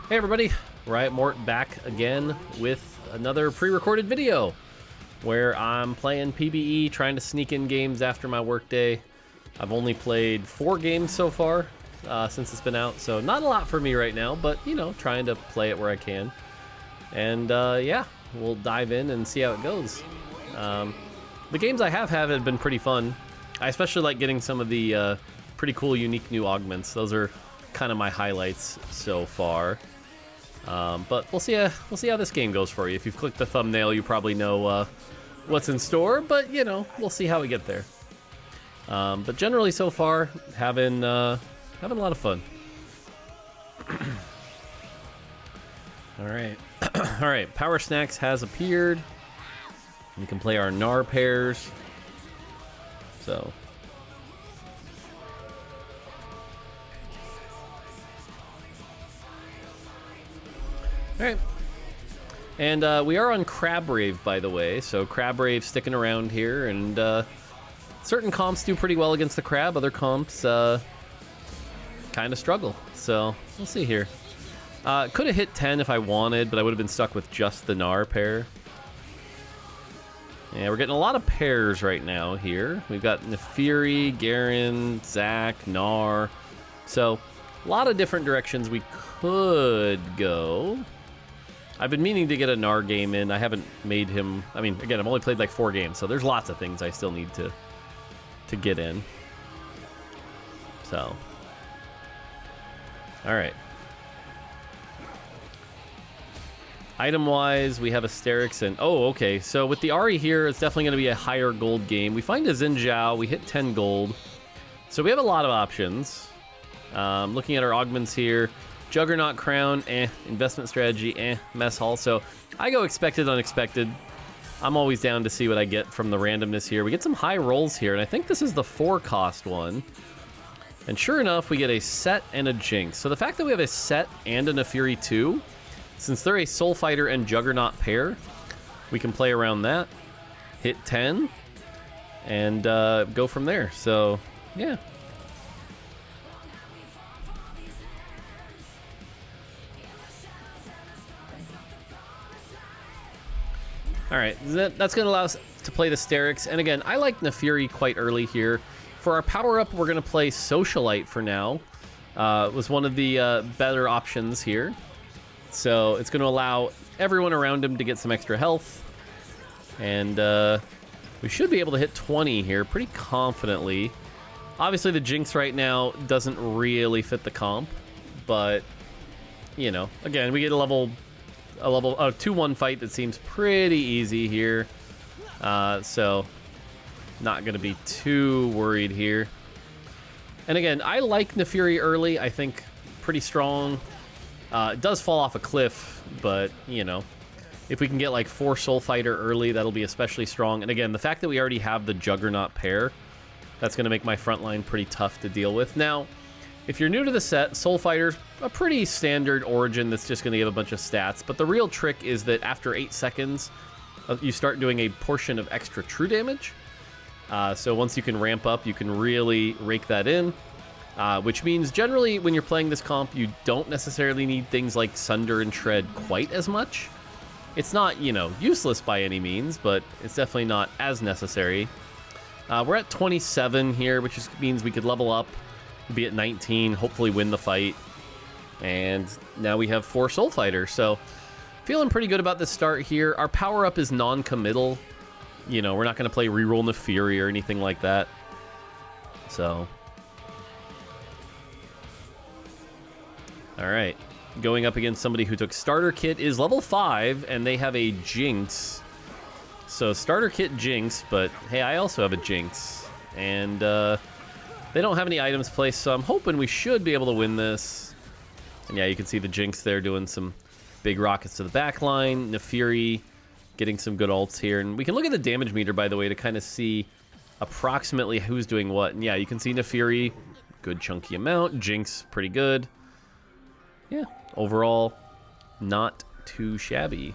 Hey everybody, Riot Mort back again with another pre-recorded video where I'm playing PBE, trying to sneak in games after my workday. I've only played 4 games so far since it's been out, so not a lot for me right now, but you know, trying to play it where I can. And yeah, we'll dive in and see how it goes. The games I have been pretty fun. I especially like getting some of the pretty cool, unique new augments. Those are kind of my highlights so far. But we'll see how this game goes for you. If you've clicked the thumbnail, you probably know what's in store, but you know, we'll see how we get there. But generally so far, having a lot of fun. Alright. Alright, Power Snacks has appeared. We can play our Gnar pairs. So alright. And we are on Crab Rave, by the way, so Crab Rave sticking around here, and certain comps do pretty well against the Crab, other comps kind of struggle, so we'll see here. Could have hit 10 if I wanted, but I would have been stuck with just the Gnar pair. Yeah, we're getting a lot of pairs right now here. We've got Nefiri, Garen, Zac, Gnar, so a lot of different directions we could go. I've been meaning to get a Gnar game in. I haven't made him... I mean, again, I've only played like 4 games, so there's lots of things I still need to get in. So. Alright. Item-wise, we have Asterix and... Oh, okay. So with the Ahri here, it's definitely going to be a higher gold game. We find a Xin Zhao. We hit 10 gold. So we have a lot of options. Looking at our augments here... Juggernaut Crown, investment strategy, mess hall. So I go expected, unexpected. I'm always down to see what I get from the randomness here. We get some high rolls here, and I think this is the 4-cost one. And sure enough, we get a set and a Jinx. So the fact that we have a set and a Nefiri too, since they're a Soul Fighter and Juggernaut pair, we can play around that, hit 10, and go from there. So yeah. Alright, that's going to allow us to play the Asterix. And again, I like Nefiri quite early here. For our power-up, we're going to play Socialite for now. It was one of the better options here. So it's going to allow everyone around him to get some extra health. And we should be able to hit 20 here pretty confidently. Obviously, the Jinx right now doesn't really fit the comp. But, you know, again, we get a level 2-1 fight that seems pretty easy here, so not gonna be too worried here. And again, I like Nefiri early. I think pretty strong. It does fall off a cliff, but you know, if we can get like 4 Soul Fighter early, that'll be especially strong. And again, the fact that we already have the Juggernaut pair, that's gonna make my front line pretty tough to deal with. Now, if you're new to the set, Soul Fighter's a pretty standard origin that's just going to give a bunch of stats, but the real trick is that after 8 seconds, you start doing a portion of extra true damage. So once you can ramp up, you can really rake that in, which means generally when you're playing this comp, you don't necessarily need things like Sunder and Shred quite as much. It's not, you know, useless by any means, but it's definitely not as necessary. We're at 27 here, which means we could level up, be at 19, hopefully win the fight. And now we have 4 Soul Fighters, so feeling pretty good about this start here. Our power-up is non-committal. You know, we're not going to play reroll Nefiri or anything like that. So. Alright. Going up against somebody who took Starter Kit is level 5, and they have a Jinx. So, Starter Kit Jinx, but hey, I also have a Jinx. And, they don't have any items placed, so I'm hoping we should be able to win this. And yeah, you can see the Jinx there doing some big rockets to the back line. Nefiri getting some good ults here. And we can look at the damage meter, by the way, to kind of see approximately who's doing what. And yeah, you can see Nefiri, good chunky amount. Jinx, pretty good. Yeah, overall, not too shabby.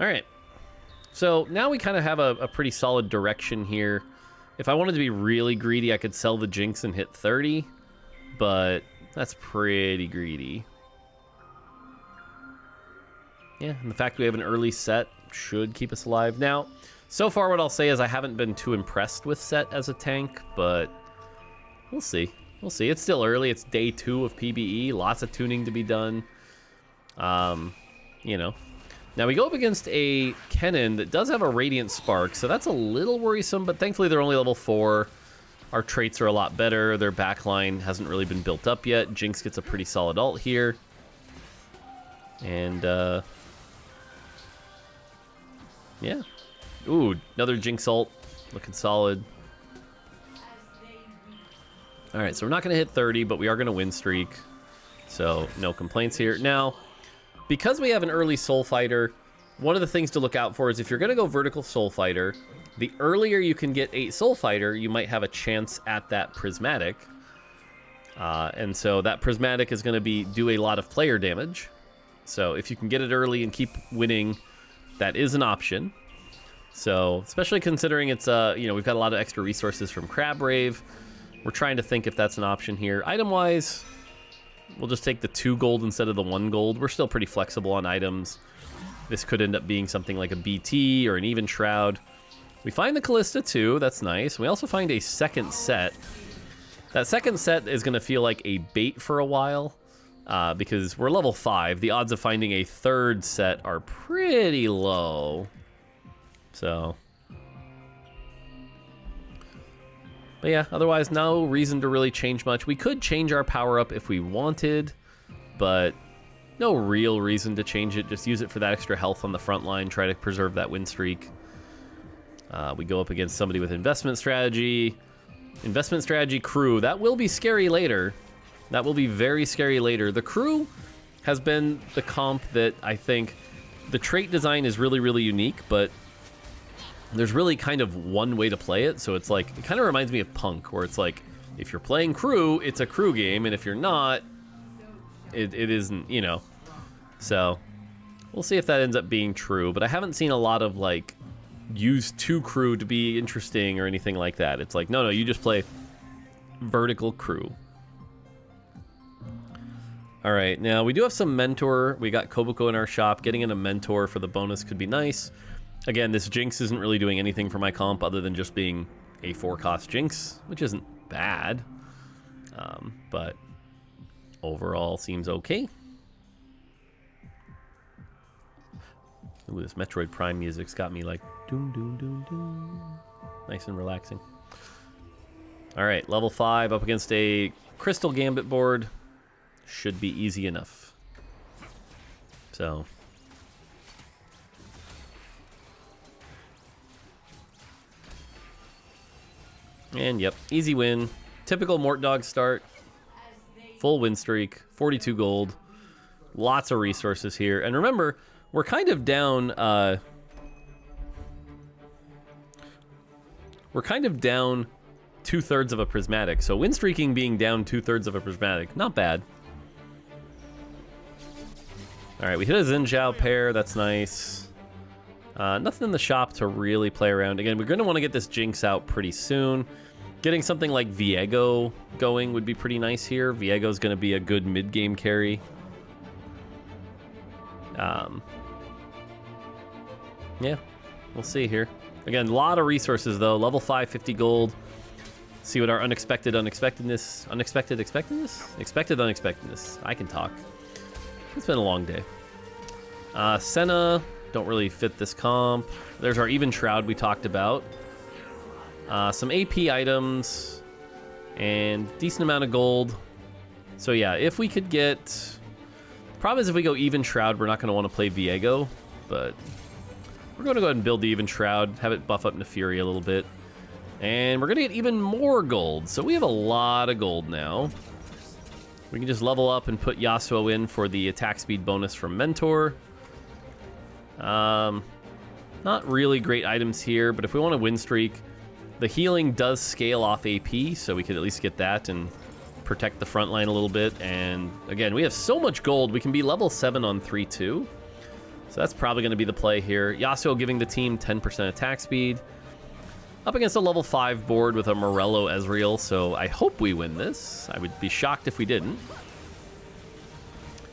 All right. So now we kind of have a pretty solid direction here. If I wanted to be really greedy, I could sell the Jinx and hit 30, but that's pretty greedy. Yeah, and the fact we have an early set should keep us alive. Now, so far what I'll say is I haven't been too impressed with Set as a tank, but we'll see. We'll see. It's still early. It's day 2 of PBE. Lots of tuning to be done. You know. Now we go up against a Kennen that does have a Radiant Spark, so that's a little worrisome, but thankfully they're only level 4. Our traits are a lot better. Their backline hasn't really been built up yet. Jinx gets a pretty solid ult here. And, yeah. Ooh, another Jinx ult. Looking solid. Alright, so we're not going to hit 30, but we are going to win streak. So, no complaints here. Now, because we have an early Soul Fighter, one of the things to look out for is if you're going to go vertical Soul Fighter, the earlier you can get 8 Soul Fighter, you might have a chance at that Prismatic. And so that Prismatic is going to do a lot of player damage. So if you can get it early and keep winning, that is an option. So, especially considering it's, you know, we've got a lot of extra resources from Crab Rave. We're trying to think if that's an option here. Item-wise, we'll just take the 2 gold instead of the 1 gold. We're still pretty flexible on items. This could end up being something like a BT or an Even Shroud. We find the Callista too, that's nice. We also find a second set. That second set is going to feel like a bait for a while, because we're level 5. The odds of finding a third set are pretty low. So, but yeah, otherwise no reason to really change much. We could change our power up if we wanted, but no real reason to change it. Just use it for that extra health on the front line, try to preserve that win streak. We go up against somebody with investment strategy. Investment strategy crew. That will be scary later. That will be very scary later. The crew has been the comp that I think the trait design is really, really unique, but there's really kind of one way to play it. So it's like, it kind of reminds me of Punk, where it's like, if you're playing crew, it's a crew game, and if you're not, it isn't, you know. So we'll see if that ends up being true, but I haven't seen a lot of like use 2 crew to be interesting or anything like that. It's like, no, you just play vertical crew. All right, now we do have some mentor. We got Kobuko in our shop. Getting in a mentor for the bonus could be nice. Again, this Jinx isn't really doing anything for my comp other than just being a 4-cost Jinx, which isn't bad, but overall seems okay. Ooh, this Metroid Prime music's got me like doom doom doom doom. Nice and relaxing. All right, level 5 up against a Crystal Gambit board. Should be easy enough. So, and yep, easy win. Typical Mortdog start. Full win streak, 42 gold. Lots of resources here. And remember, we're kind of down, we're kind of down 2/3 of a Prismatic. So win streaking being down 2/3 of a Prismatic, not bad. All right, we hit a Xin Zhao pair, that's nice. Nothing in the shop to really play around. Again, we're gonna wanna get this Jinx out pretty soon. Getting something like Viego going would be pretty nice here. Viego's gonna be a good mid-game carry. Yeah, we'll see here. Again, a lot of resources though. Level 5, 50 gold. See what our expected unexpectedness. I can talk. It's been a long day. Senna, don't really fit this comp. There's our Even Shroud we talked about. Some AP items, and decent amount of gold. So yeah, if we could get... Problem is if we go Even Shroud, we're not going to want to play Viego, but we're going to go ahead and build the Even Shroud, have it buff up Neferi a little bit. And we're going to get even more gold, so we have a lot of gold now. We can just level up and put Yasuo in for the attack speed bonus from Mentor. Not really great items here, but if we want to win streak, the healing does scale off AP, so we could at least get that and protect the front line a little bit. And again, we have so much gold, we can be level 7 on 3-2. So that's probably going to be the play here. Yasuo giving the team 10% attack speed. Up against a level 5 board with a Morello Ezreal, so I hope we win this. I would be shocked if we didn't.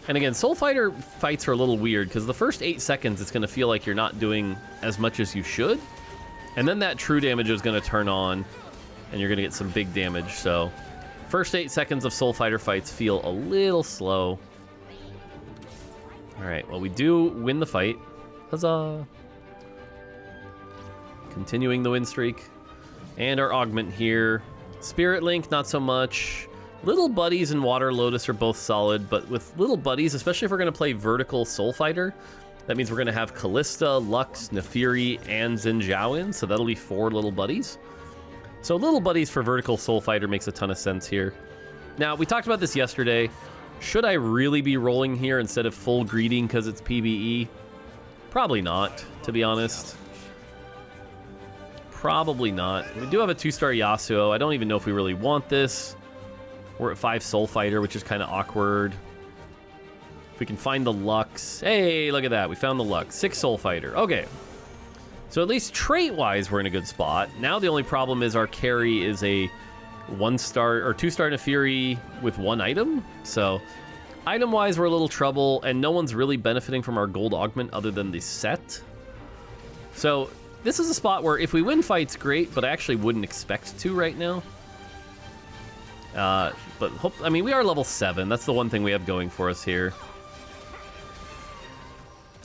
And again, Soul Fighter fights are a little weird, because the first 8 seconds it's going to feel like you're not doing as much as you should. And then that true damage is going to turn on, and you're going to get some big damage. So first 8 seconds of Soul Fighter fights feel a little slow. Alright, well, we do win the fight. Huzzah! Continuing the win streak. And our augment here. Spirit Link, not so much. Little Buddies and Water Lotus are both solid, but with Little Buddies, especially if we're going to play vertical Soul Fighter, that means we're going to have Callista, Lux, Naafiri, and Xin Zhao in, so that'll be 4 Little Buddies. So Little Buddies for vertical Soul Fighter makes a ton of sense here. Now, we talked about this yesterday. Should I really be rolling here instead of full greeting because it's PvE? Probably not, to be honest. Probably not. We do have a 2-star Yasuo. I don't even know if we really want this. We're at 5 Soul Fighter, which is kind of awkward. If we can find the Lux. Hey, look at that. We found the Lux. 6 Soul Fighter. Okay. So at least trait-wise, we're in a good spot. Now the only problem is our carry is a 1-star or 2-star Naafiri with 1 item. So item-wise, we're a little trouble, and no one's really benefiting from our gold augment other than the set. So this is a spot where if we win fights, great, but I actually wouldn't expect to right now. I mean, we are level 7. That's the one thing we have going for us here.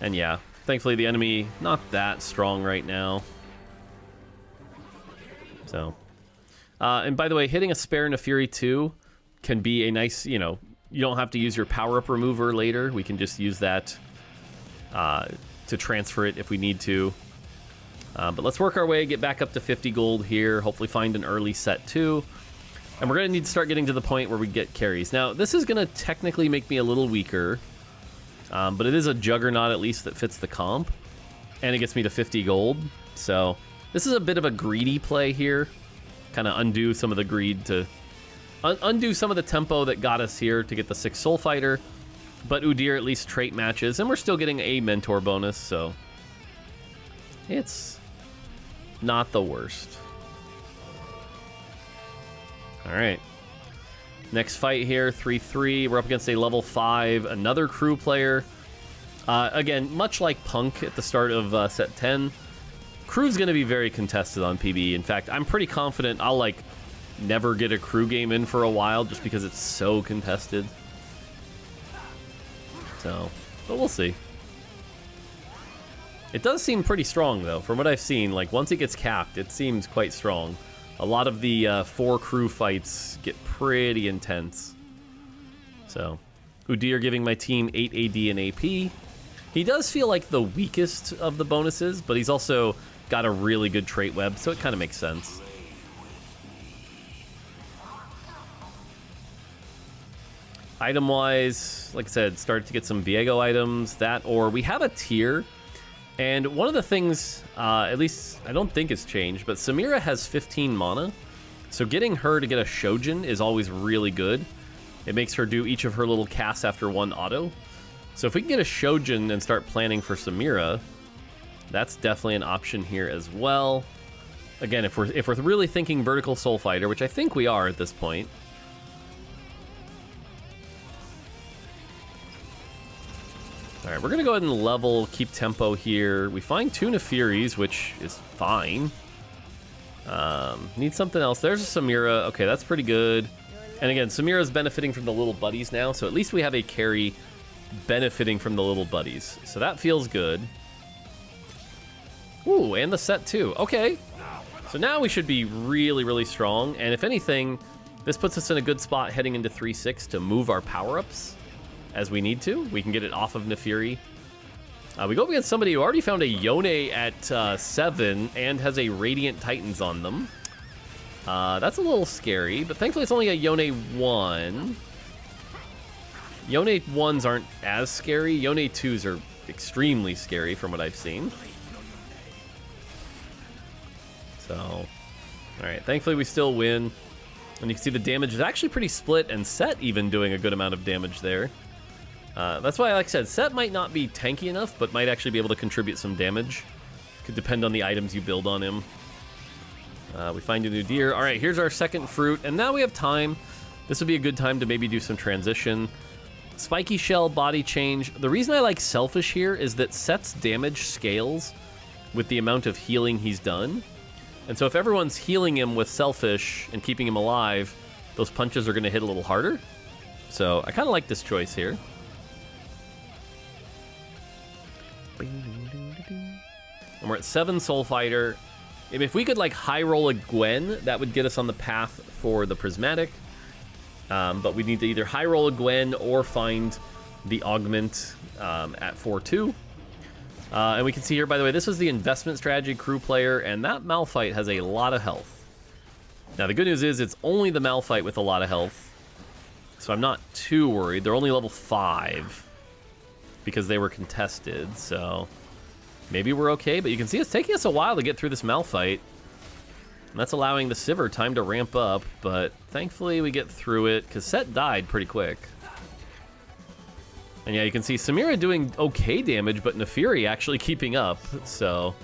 And yeah, thankfully the enemy not that strong right now. So, and by the way, hitting a spare Naafiri too can be a nice, you know, you don't have to use your power-up remover later. We can just use that to transfer it if we need to. But let's work our way, get back up to 50 gold here, hopefully find an early set too. And we're going to need to start getting to the point where we get carries. Now, this is going to technically make me a little weaker, but it is a juggernaut at least that fits the comp, and it gets me to 50 gold. So this is a bit of a greedy play here, kind of undo some of the greed to undo some of the tempo that got us here to get the 6 Soul Fighter, but Udyr at least trait matches, and we're still getting a mentor bonus, so it's not the worst. All right. Next fight here, 3-3. We're up against a level 5, another crew player. Again, much like Punk at the start of set 10, crew's going to be very contested on PvE. In fact, I'm pretty confident I'll, like, never get a crew game in for a while just because it's so contested. So, but we'll see. It does seem pretty strong, though. From what I've seen, like, once it gets capped, it seems quite strong. A lot of the 4 crew fights get pretty intense. So, Udyr giving my team 8 AD and AP. He does feel like the weakest of the bonuses, but he's also got a really good trait web, so it kind of makes sense. Item-wise, like I said, started to get some Viego items. That, or we have a tier. And one of the things, at least I don't think it's changed, but Samira has 15 mana. So getting her to get a Shojin is always really good. It makes her do each of her little casts after 1 auto. So if we can get a Shojin and start planning for Samira, that's definitely an option here as well. Again, if we're really thinking vertical Soul Fighter, which I think we are at this point. All right, we're going to go ahead and level, keep tempo here. We find 2 Naafiris, which is fine. Need something else. There's a Samira. Okay, that's pretty good. And again, Samira's benefiting from the little buddies now, so at least we have a carry benefiting from the little buddies. So that feels good. Ooh, and the set too. Okay. So now we should be really, really strong. And if anything, this puts us in a good spot heading into 3-6 to move our power-ups as we need to. We can get it off of Naafiri. We go up against somebody who already found a Yone at 7 and has a Radiant Titans on them. That's a little scary, but thankfully it's only a Yone 1. Yone 1s aren't as scary. Yone 2s are extremely scary from what I've seen. So, alright, thankfully we still win. And you can see the damage is actually pretty split, and Set even doing a good amount of damage there. That's why, like I said, Set might not be tanky enough, but might actually be able to contribute some damage. Could depend on the items you build on him. We find a new deer. All right, here's our second fruit, and now we have time. This would be a good time to maybe do some transition. Spiky Shell, body change. The reason I like Selfish here is that Set's damage scales with the amount of healing he's done. And so if everyone's healing him with Selfish and keeping him alive, those punches are going to hit a little harder. So I kind of like this choice here. And we're at 7 Soul Fighter. If we could like high roll a Gwen, that would get us on the path for the Prismatic. But we need to either high roll a Gwen or find the Augment at 4-2. And we can see here, by the way, this was the investment strategy crew player, and that Malphite has a lot of health. Now, the good news is it's only the Malphite with a lot of health, so I'm not too worried. They're only level 5 because they were contested, so maybe we're okay. But you can see it's taking us a while to get through this Malphite. And that's allowing the Sivir time to ramp up, but thankfully we get through it, because Set died pretty quick. And yeah, you can see Samira doing okay damage, but Nefiri actually keeping up, so...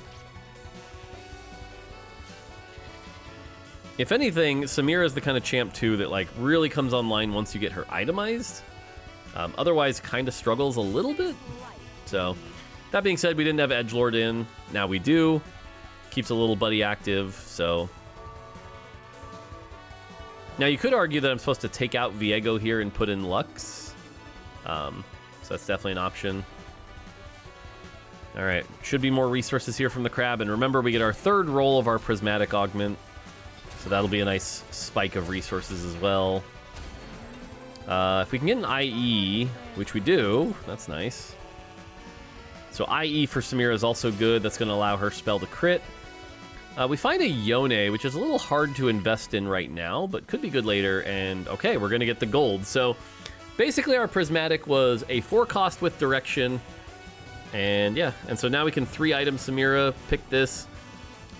If anything, Samira is the kind of champ, too, that like really comes online once you get her itemized. Otherwise, kind of struggles a little bit. So, that being said, we didn't have Edgelord in. Now we do. Keeps a little buddy active, so... Now, you could argue that I'm supposed to take out Viego here and put in Lux. So that's definitely an option. All right, should be more resources here from the crab. And remember, we get our third roll of our Prismatic Augment. So that'll be a nice spike of resources as well. If we can get an IE, which we do, that's nice. So IE for Samira is also good. That's going to allow her spell to crit. We find a Yone, which is a little hard to invest in right now, but could be good later. And okay, we're going to get the gold. So basically our Prismatic was a 4-cost with Direction. And yeah, and so now we can 3-item Samira, pick this.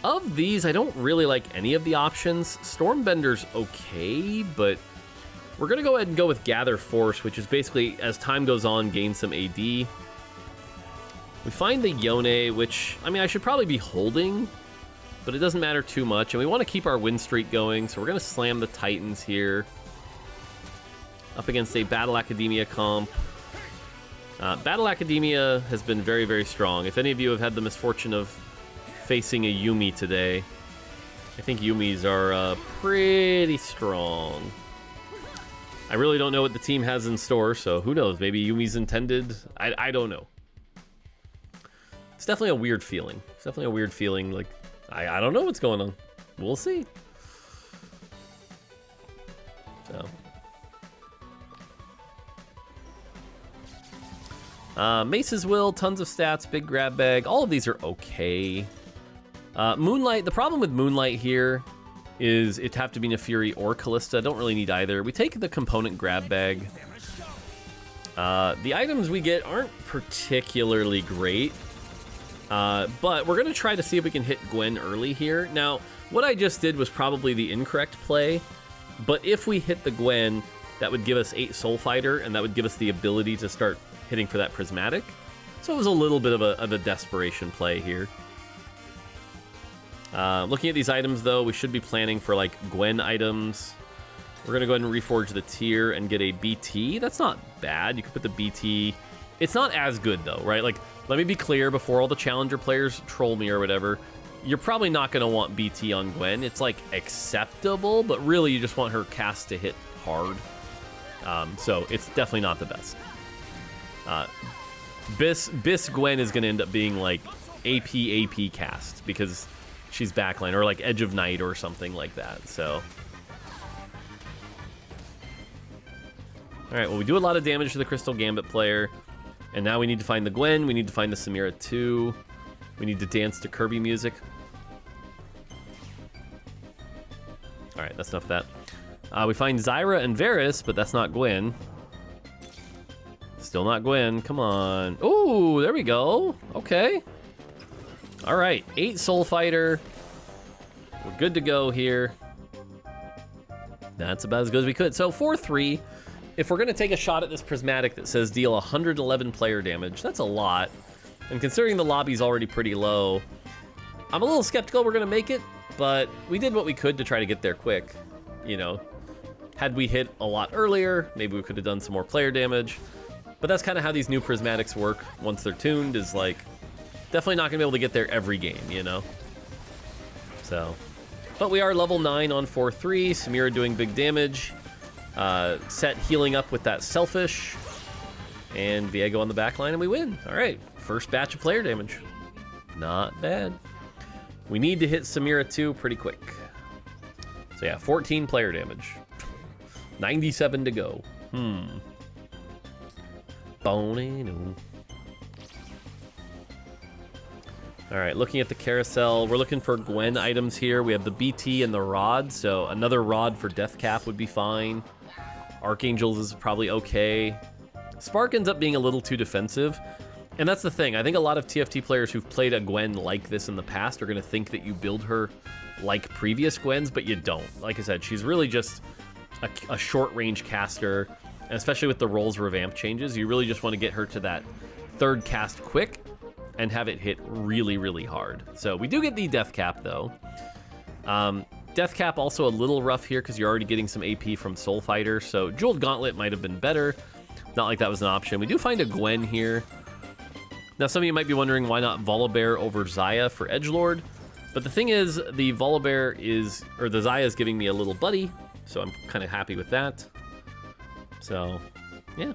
Of these, I don't really like any of the options. Stormbender's okay, but we're going to go ahead and go with Gather Force, which is basically, as time goes on, gain some AD. We find the Yone, which, I mean, I should probably be holding, but it doesn't matter too much, and we want to keep our win streak going, so we're going to slam the Titans here. Up against a Battle Academia comp. Battle Academia has been very, very strong. If any of you have had the misfortune of facing a Yuumi today, I think Yuumis are pretty strong. I really don't know what the team has in store, so who knows? Maybe Yuumi's intended. I don't know. It's definitely a weird feeling. It's definitely a weird feeling, like, I don't know what's going on. We'll see. So. Mace's Will, tons of stats, big grab bag. All of these are okay. Moonlight, the problem with Moonlight here is it'd have to be Nefiri or Callista. Don't really need either. We take the component grab bag. The items we get aren't particularly great. But we're going to try to see if we can hit Gwen early here. Now, what I just did was probably the incorrect play, but if we hit the Gwen, that would give us 8 Soul Fighter, and that would give us the ability to start hitting for that Prismatic. So it was a little bit of a desperation play here. Looking at these items, though, we should be planning for, like, Gwen items. We're going to go ahead and reforge the tier and get a BT. That's not bad. You could put the BT... It's not as good, though, right? Like, let me be clear before all the Challenger players troll me or whatever. You're probably not going to want BT on Gwen. It's, like, acceptable, but really you just want her cast to hit hard. So it's definitely not the best. Biss Gwen is going to end up being, like, AP cast because she's backline, or, like, Edge of Night or something like that, so... Alright, well, we do a lot of damage to the Crystal Gambit player. And now we need to find the Gwen. We need to find the Samira too. We need to dance to Kirby music. Alright, that's enough of that. We find Zyra and Varus, but that's not Gwen. Still not Gwen. Come on. Ooh, there we go. Okay. Alright, 8 Soul Fighter. We're good to go here. That's about as good as we could. So 4-3. if we're going to take a shot at this prismatic that says deal 111 player damage, that's a lot. And considering the lobby's already pretty low, I'm a little skeptical we're going to make it, but we did what we could to try to get there quick. You know, had we hit a lot earlier, maybe we could have done some more player damage. But that's kind of how these new prismatics work once they're tuned, is like, definitely not going to be able to get there every game, you know? So, but we are level 9 on 4-3, Samira doing big damage, Set healing up with that Selfish, and Viego on the back line, and we win. All right, first batch of player damage. Not bad. We need to hit Samira 2 pretty quick. So yeah, 14 player damage. 97 to go. Bonino. All right, looking at the carousel, we're looking for Gwen items here. We have the BT and the rod, so another rod for Death Cap would be fine. Archangels is probably okay. Spark ends up being a little too defensive, and that's the thing. I think a lot of TFT players who've played a Gwen like this in the past are going to think that you build her like previous Gwens, but you don't. Like I said, she's really just a short-range caster, and especially with the roles revamp changes, you really just want to get her to that third cast quick and have it hit really, really hard. So we do get the Death Cap, though. Death Cap also a little rough here because you're already getting some AP from Soul Fighter, so Jeweled Gauntlet might have been better. Not like that was an option. We do find a Gwen here. Now, some of you might be wondering why not Volibear over Xayah for Edgelord, but the thing is, the Volibear is, or the Xayah is giving me a little buddy, so I'm kind of happy with that. So, yeah.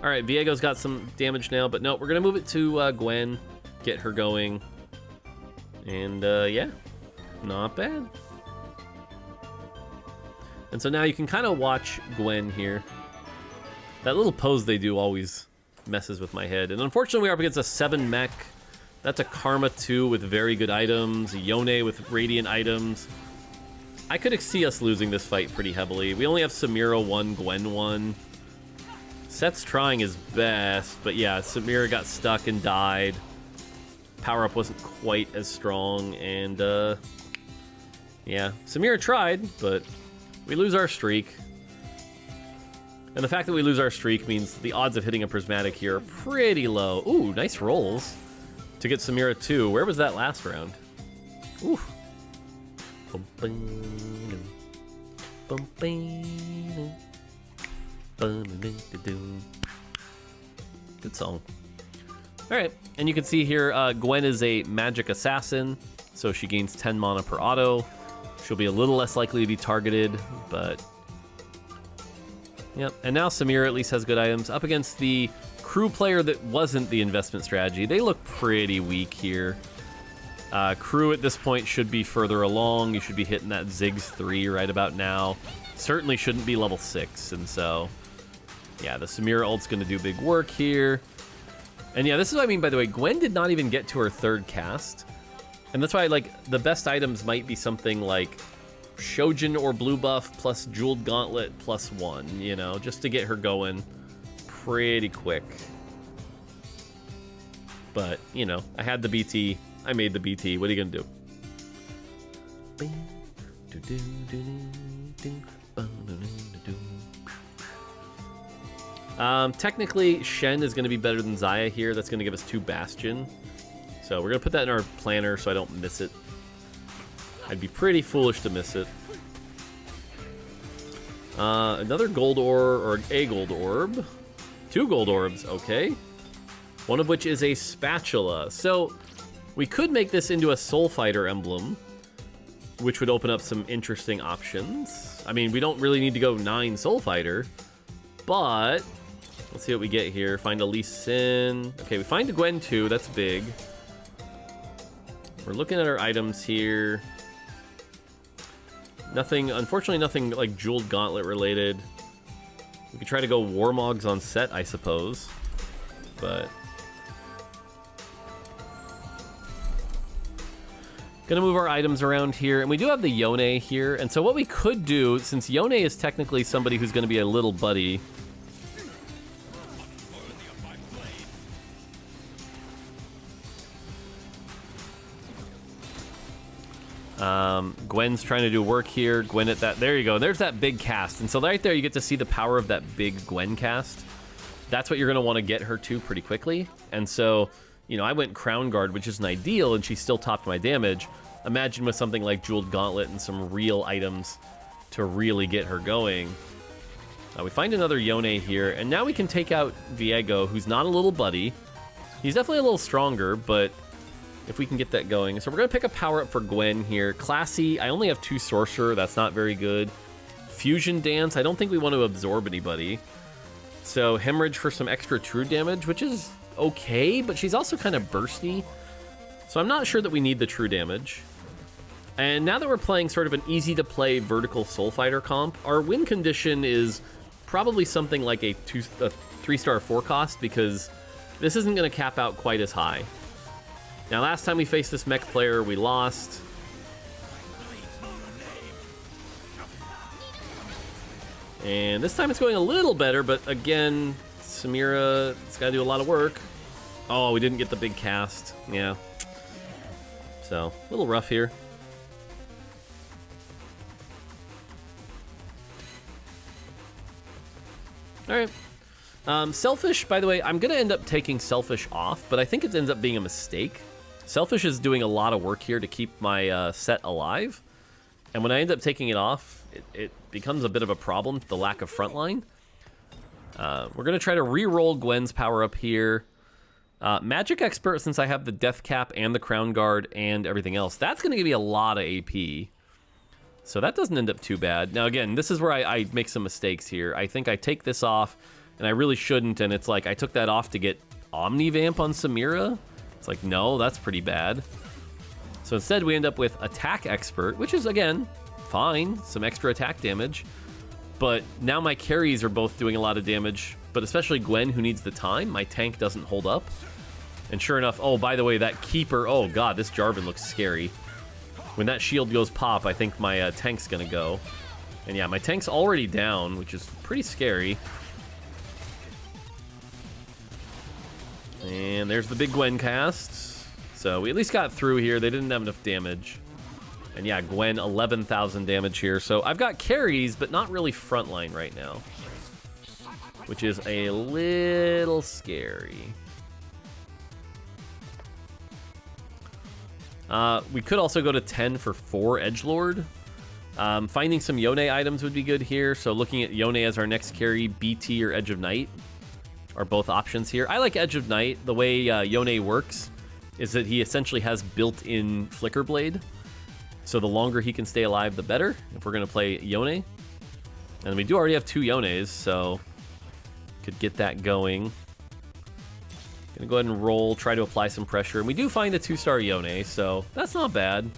All right, Viego's got some damage now, but no, we're going to move it to Gwen, get her going. And, yeah, not bad. And so now you can kind of watch Gwen here. That little pose they do always messes with my head. And unfortunately, we're up against a 7 mech. That's a Karma 2 with very good items, a Yone with Radiant items. I could see us losing this fight pretty heavily. We only have Samira 1, Gwen 1. Set's trying his best, but yeah, Samira got stuck and died. Power-up wasn't quite as strong, and yeah, Samira tried, but we lose our streak. And the fact that we lose our streak means the odds of hitting a prismatic here are pretty low. Ooh, nice rolls to get Samira 2. Where was that last round? Ooh. Good song. All right, and you can see here Gwen is a magic assassin, so she gains 10 mana per auto. She'll be a little less likely to be targeted, but yep. And now Samira at least has good items up against the crew player that wasn't the investment strategy. They look pretty weak here. Crew at this point should be further along. You should be hitting that Ziggs 3 right about now. Certainly shouldn't be level 6, and so yeah, the Samira ult's going to do big work here. And yeah, this is what I mean, by the way. Gwen did not even get to her third cast. And that's why, like, the best items might be something like Shojin or Blue Buff plus Jeweled Gauntlet plus 1, you know, just to get her going pretty quick. But, you know, I had the BT. I made the BT. What are you going to do? Technically, Shen is going to be better than Xayah here. That's going to give us 2 Bastion. So we're going to put that in our planner so I don't miss it. I'd be pretty foolish to miss it. Another gold orb, or a gold orb. 2 gold orbs, okay. One of which is a spatula. So we could make this into a Soul Fighter emblem, which would open up some interesting options. I mean, we don't really need to go 9 Soul Fighter, but let's see what we get here. Find a Lee Sin. Okay, we find a Gwen 2. That's big. We're looking at our items here. Nothing, unfortunately, nothing like Jeweled Gauntlet related. We could try to go Warmogs on Set, I suppose. But gonna move our items around here, and we do have the Yone here. And so what we could do, since Yone is technically somebody who's gonna be a little buddy, Gwen's trying to do work here. Gwen at that. There you go. There's that big cast. And so right there you get to see the power of that big Gwen cast. That's what you're going to want to get her to pretty quickly. And so, you know, I went Crown Guard, which isn't ideal, and she still topped my damage. Imagine with something like Jeweled Gauntlet and some real items to really get her going. We find another Yone here, and now we can take out Viego, who's not a little buddy. He's definitely a little stronger, but if we can get that going. So we're going to pick a power-up for Gwen here. Classy, I only have 2 Sorcerer. That's not very good. Fusion Dance, I don't think we want to absorb anybody. So Hemorrhage for some extra true damage, which is okay, but she's also kind of bursty. So I'm not sure that we need the true damage. And now that we're playing sort of an easy-to-play vertical Soul Fighter comp, our win condition is probably something like a 3-star 4 cost, because this isn't going to cap out quite as high. Now, last time we faced this mech player, we lost. And this time it's going a little better, but again, Samira, it's got to do a lot of work. Oh, we didn't get the big cast. Yeah. So, a little rough here. All right. Selfish, by the way, I'm going to end up taking Selfish off, but I think it ends up being a mistake. Selfish is doing a lot of work here to keep my set alive. And when I end up taking it off, it becomes a bit of a problem, the lack of frontline. We're going to try to re-roll Gwen's power up here. Magic Expert, since I have the Death Cap and the Crown Guard and everything else, that's going to give me a lot of AP. So that doesn't end up too bad. Now, again, this is where I make some mistakes here. I think I take this off, and I really shouldn't, and it's like I took that off to get Omnivamp on Samira. It's like, no, that's pretty bad. So instead, we end up with Attack Expert, which is, again, fine. Some extra attack damage. But now my carries are both doing a lot of damage, but especially Gwen, who needs the time. My tank doesn't hold up. And sure enough, oh, by the way, that Keeper, oh god, this Jarvan looks scary. When that shield goes pop, I think my tank's gonna go. And yeah, my tank's already down, which is pretty scary. And there's the big Gwen cast. So we at least got through here. They didn't have enough damage. And yeah, Gwen, 11,000 damage here. So I've got carries, but not really frontline right now, which is a little scary. We could also go to 10 for 4 Edgelord. Finding some Yone items would be good here. So looking at Yone as our next carry, BT or Edge of Night are both options here. I like Edge of Night. The way Yone works is that he essentially has built-in Flicker Blade. So the longer he can stay alive, the better, if we're going to play Yone. And we do already have 2 Yones, so could get that going. Gonna go ahead and roll, try to apply some pressure. And we do find a 2-star Yone, so that's not bad.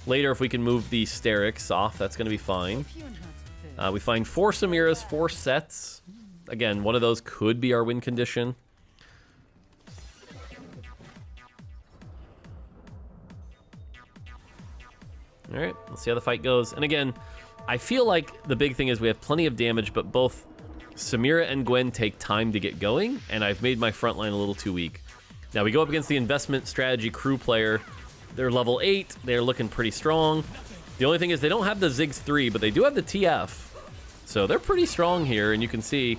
Later, if we can move the Sterix off, that's gonna be fine. We find 4 Samiras, 4 sets. Again, one of those could be our win condition. All right, let's see how the fight goes. And again, I feel like the big thing is we have plenty of damage, but both Samira and Gwen take time to get going, and I've made my front line a little too weak. Now we go up against the investment strategy crew player. They're level 8. They're looking pretty strong. The only thing is they don't have the Ziggs 3, but they do have the TF. So they're pretty strong here, and you can see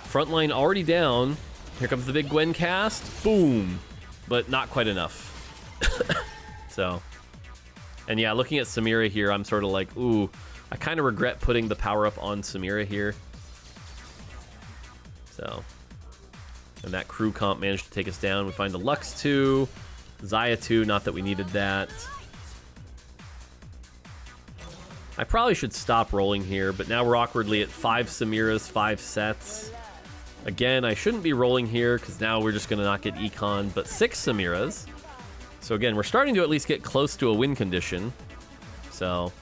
front line already down. Here comes the big Gwen cast. Boom. But not quite enough. So, and yeah, looking at Samira here, I'm sort of like, ooh, I kind of regret putting the power up on Samira here. So, and that crew comp managed to take us down. We find the Lux 2, Xayah 2, not that we needed that. I probably should stop rolling here, but now we're awkwardly at 5 Samiras, 5 sets. Again, I shouldn't be rolling here because now we're just going to not get Econ, but 6 Samiras. So again, we're starting to at least get close to a win condition. So,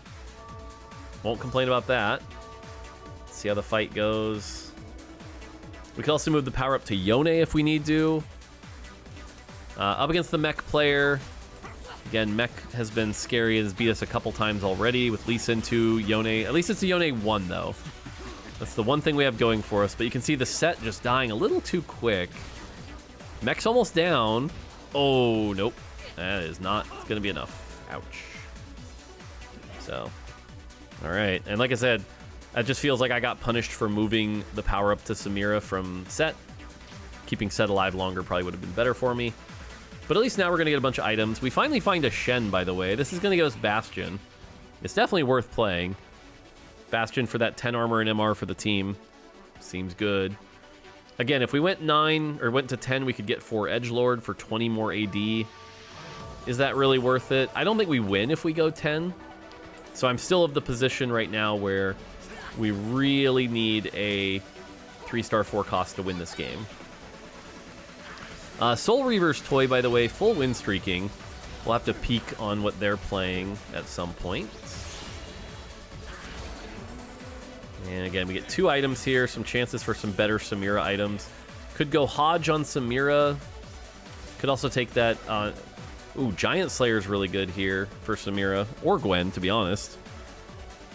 won't complain about that. Let's see how the fight goes. We can also move the power up to Yone if we need to. Up against the mech player. Again, mech has been scary and has beat us a couple times already with Lee Sin 2, Yone. At least it's a Yone 1 though. That's the one thing we have going for us, but you can see the set just dying a little too quick. Mech's almost down. Oh, nope. That is not going to be enough. Ouch. So, all right. And like I said, it just feels like I got punished for moving the power up to Samira from Set. Keeping Set alive longer probably would have been better for me. But at least now we're going to get a bunch of items. We finally find a Shen, by the way. This is going to give us Bastion. It's definitely worth playing. Bastion for that 10 armor and MR for the team. Seems good. Again, if we went 9 or went to 10, we could get 4 Edgelord for 20 more AD. Is that really worth it? I don't think we win if we go 10. So I'm still of the position right now where we really need a 3-star 4 cost to win this game. Soul Reaver's toy, by the way, full win streaking. We'll have to peek on what they're playing at some point. And again, we get 2 items here, some chances for some better Samira items. Could go Hodge on Samira. Could also take that... ooh, Giant Slayer's really good here for Samira. Or Gwen, to be honest.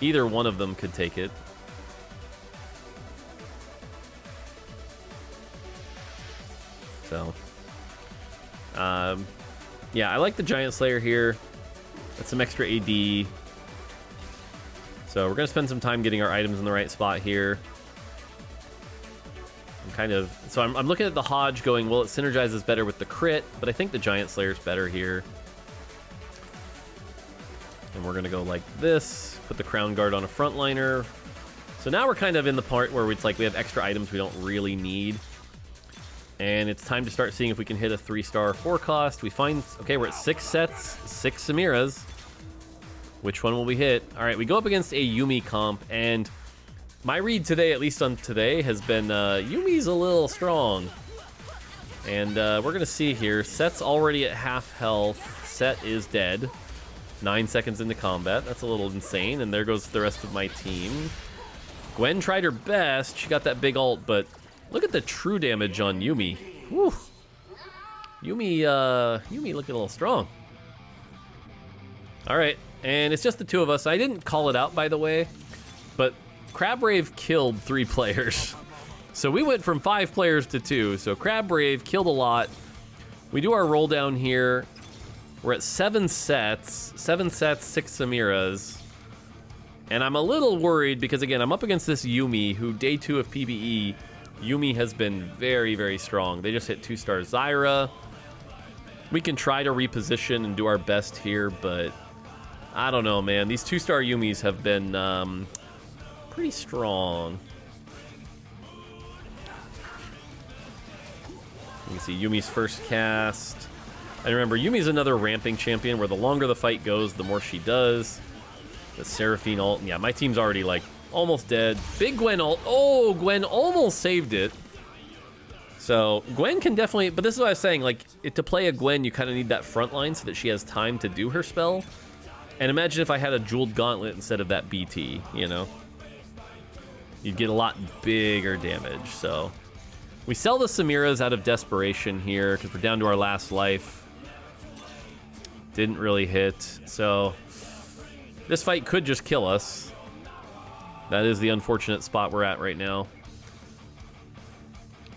Either one of them could take it. So... yeah, I like the Giant Slayer here. That's some extra AD. So we're going to spend some time getting our items in the right spot here. I'm looking at the Hodge going, well, it synergizes better with the crit, but I think the Giant Slayer's better here. And we're going to go like this, put the Crown Guard on a frontliner. So now we're kind of in the part where it's like we have extra items we don't really need. And it's time to start seeing if we can hit a 3-star 4 cost. We find, okay, we're at 6 sets, 6 Samiras. Which one will we hit? All right, we go up against a Yuumi comp, and my read today, at least on today, has been Yuumi's a little strong. And we're going to see here. Set's already at half health. Set is dead. 9 seconds into combat. That's a little insane, and there goes the rest of my team. Gwen tried her best. She got that big ult, but... look at the true damage on Yuumi. Whew. Yuumi looking a little strong. All right, and it's just the 2 of us. I didn't call it out, by the way, but Crabbrave killed 3 players. So we went from 5 players to 2. So Crabbrave killed a lot. We do our roll down here. We're at 7 sets. 7 sets, 6 Samiras. And I'm a little worried because, again, I'm up against this Yuumi, who day 2 of PvE, Yuumi has been very, very strong. They just hit 2-star Zyra. We can try to reposition and do our best here, but I don't know, man. These 2-star Yuumis have been pretty strong. You can see Yuumi's first cast. And remember, Yuumi's another ramping champion where the longer the fight goes, the more she does. The Seraphine ult. Yeah, my team's already, like, almost dead. Big Gwen ult. Oh, Gwen almost saved it. So Gwen can definitely, but this is what I was saying, like, to play a Gwen, you kind of need that front line so that she has time to do her spell. And imagine if I had a jeweled gauntlet instead of that BT, you know? You'd get a lot bigger damage. So we sell the Samiras out of desperation here because we're down to our last life. Didn't really hit. So this fight could just kill us. That is the unfortunate spot we're at right now.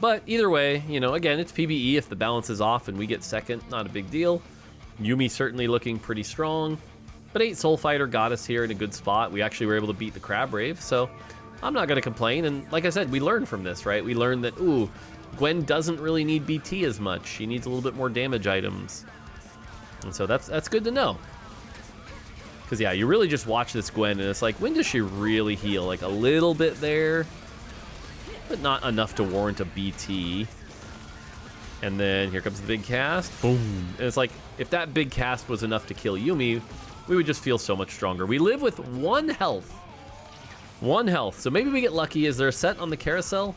But either way, you know, again, it's PvE. If the balance is off and we get second, not a big deal. Yuumi certainly looking pretty strong. But 8 Soul Fighter got us here in a good spot. We actually were able to beat the Crabbrave, so I'm not going to complain. And like I said, we learned from this, right? We learned that, ooh, Gwen doesn't really need BT as much. She needs a little bit more damage items. And so that's good to know. Because, yeah, you really just watch this Gwen, and it's like, when does she really heal? Like, a little bit there, but not enough to warrant a BT. And then here comes the big cast. Boom. And it's like, if that big cast was enough to kill Yuumi, we would just feel so much stronger. We live with 1 health. 1 health. So maybe we get lucky. Is there a set on the carousel?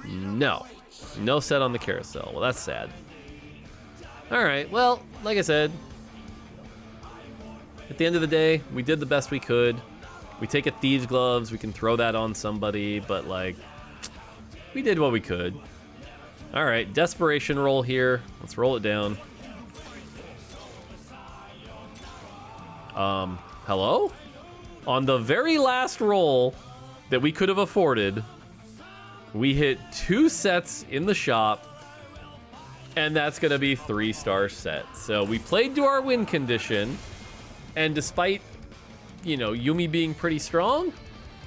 No. No set on the carousel. Well, that's sad. All right. Well, like I said, at the end of the day, we did the best we could. We take a Thieves' Gloves. We can throw that on somebody. But, like, we did what we could. All right. Desperation roll here. Let's roll it down. Hello? On the very last roll that we could have afforded, we hit 2 sets in the shop, And that's going to be 3-star set. So we played to our win condition. And despite, you know, Yumi being pretty strong,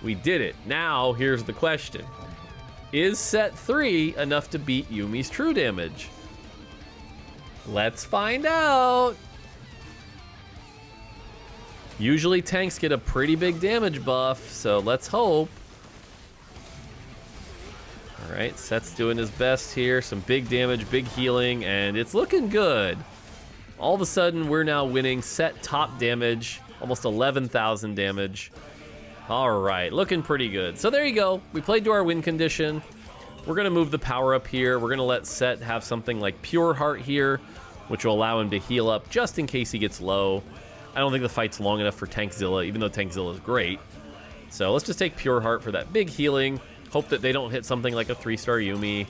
we did it. Now, here's the question. Is set 3 enough to beat Yumi's true damage? Let's find out. Usually tanks get a pretty big damage buff, so let's hope. All right, Set's doing his best here. Some big damage, big healing, and it's looking good. All of a sudden, we're now winning Set top damage, almost 11,000 damage. All right, looking pretty good. So there you go. We played to our win condition. We're going to move the power up here. We're going to let Set have something like Pure Heart here, which will allow him to heal up just in case he gets low. I don't think the fight's long enough for Tankzilla, even though Tankzilla is great. So let's just take Pure Heart for that big healing. Hope that they don't hit something like a 3-star Yumi.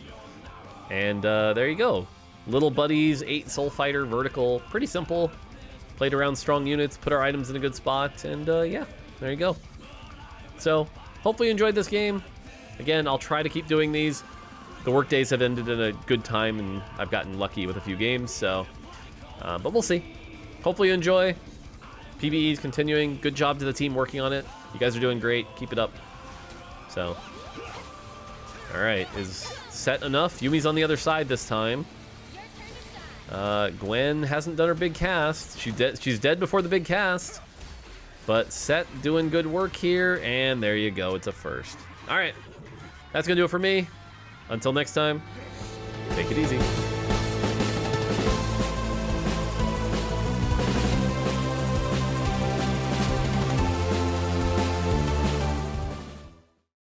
And there you go. Little Buddies, 8 Soul Fighter, vertical. Pretty simple. Played around strong units, put our items in a good spot, and yeah, there you go. So, hopefully you enjoyed this game. Again, I'll try to keep doing these. The work days have ended in a good time, and I've gotten lucky with a few games, so... but we'll see. Hopefully you enjoy. PvE is continuing. Good job to the team working on it. You guys are doing great. Keep it up. So... Alright, is Set enough? Yumi's on the other side this time. Gwen hasn't done her big cast. She's dead before the big cast. But Set doing good work here, and there you go. It's a first. Alright, that's going to do it for me. Until next time, take it easy.